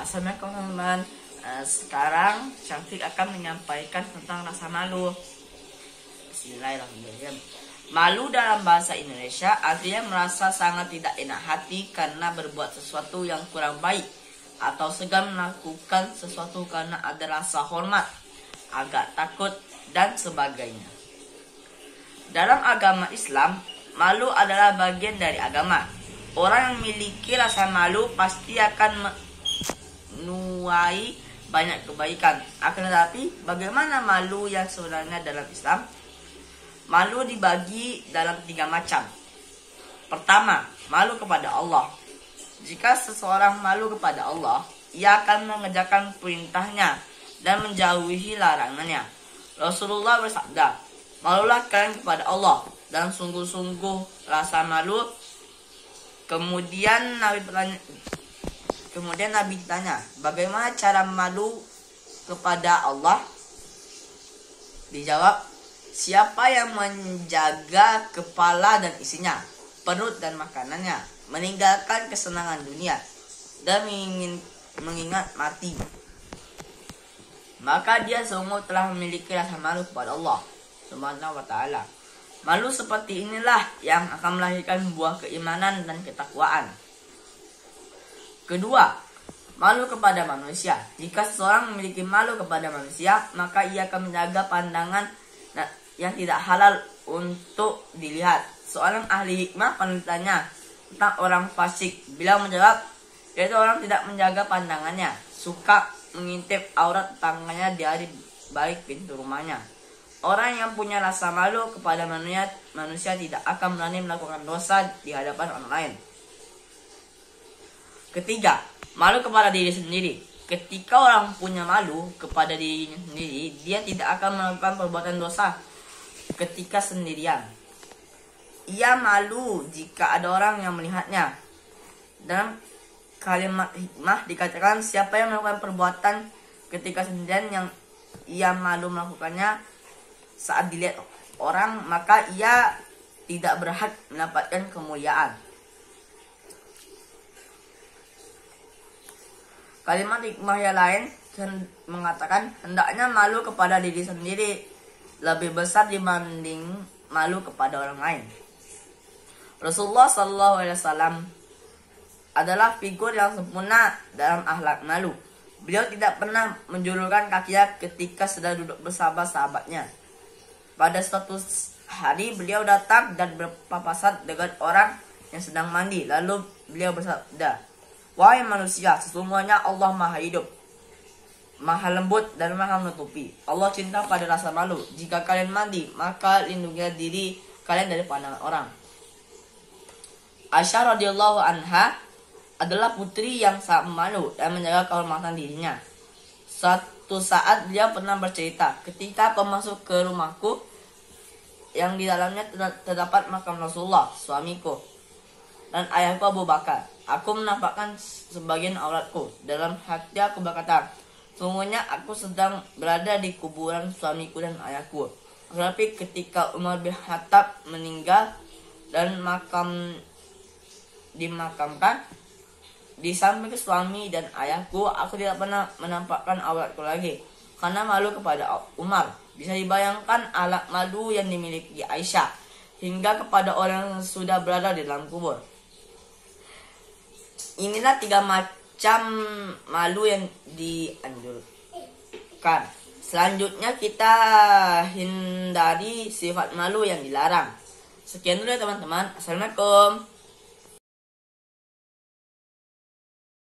Assalamualaikum teman-teman. Sekarang Syafiq akan menyampaikan tentang rasa malu. Bismillahirrahmanirrahim. Malu dalam bahasa Indonesia artinya merasa sangat tidak enak hati karena berbuat sesuatu yang kurang baik atau segan melakukan sesuatu karena ada rasa hormat, agak takut, dan sebagainya. Dalam agama Islam, malu adalah bagian dari agama. Orang yang memiliki rasa malu pasti akan menuai banyak kebaikan. Akan tetapi, bagaimana malu yang sebenarnya dalam Islam? Malu dibagi dalam 3 macam. Pertama, malu kepada Allah. Jika seseorang malu kepada Allah, ia akan mengerjakan perintahnya dan menjauhi larangannya. Rasulullah bersabda, "Malulah kalian kepada Allah dan sungguh-sungguh rasa malu." Kemudian Nabi ditanya, bagaimana cara malu kepada Allah? Dijawab, siapa yang menjaga kepala dan isinya, perut dan makanannya, meninggalkan kesenangan dunia, dan mengingat mati, maka dia sungguh telah memiliki rasa malu kepada Allah Subhanahu wa ta'ala. Malu seperti inilah yang akan melahirkan buah keimanan dan ketakwaan. Kedua, malu kepada manusia. Jika seseorang memiliki malu kepada manusia, maka ia akan menjaga pandangan yang tidak halal untuk dilihat. Seorang ahli hikmah pernah ditanya tentang orang fasik. Beliau menjawab, yaitu orang tidak menjaga pandangannya, suka mengintip aurat tetangganya dari balik pintu rumahnya. Orang yang punya rasa malu kepada manusia tidak akan berani melakukan dosa di hadapan orang lain. Ketiga, malu kepada diri sendiri. Ketika orang punya malu kepada dirinya sendiri, dia tidak akan melakukan perbuatan dosa ketika sendirian. Ia malu jika ada orang yang melihatnya. Dalam kalimat hikmah dikatakan, siapa yang melakukan perbuatan ketika sendirian yang ia malu melakukannya saat dilihat orang, maka ia tidak berhak mendapatkan kemuliaan. Kalimat hikmah yang lain mengatakan, hendaknya malu kepada diri sendiri lebih besar dibanding malu kepada orang lain. Rasulullah SAW adalah figur yang sempurna dalam akhlak malu. Beliau tidak pernah menjulurkan kakinya ketika sedang duduk bersama sahabatnya. Pada suatu hari beliau datang dan berpapasan dengan orang yang sedang mandi. Lalu beliau bersabda, "Wahai manusia, sesungguhnya Allah maha hidup, maha lembut dan maha menutupi. Allah cinta pada rasa malu. Jika kalian mandi, maka lindungilah diri kalian dari pandangan orang." Aisyah radhiyallahu anha adalah putri yang sangat malu dan menjaga kehormatan dirinya. Suatu saat dia pernah bercerita, ketika aku masuk ke rumahku yang di dalamnya terdapat makam Rasulullah, suamiku, dan ayahku Abu Bakar. Aku menampakkan sebagian auratku. Dalam hati aku berkata, sungguhnya aku sedang berada di kuburan suamiku dan ayahku. Tetapi ketika Umar bin Khattab meninggal dan dimakamkan di samping suami dan ayahku, aku tidak pernah menampakkan auratku lagi karena malu kepada Umar. Bisa dibayangkan alat malu yang dimiliki Aisyah hingga kepada orang yang sudah berada di dalam kubur. Inilah 3 macam malu yang dianjurkan. Selanjutnya kita hindari sifat malu yang dilarang. Sekian dulu ya teman-teman. Assalamualaikum.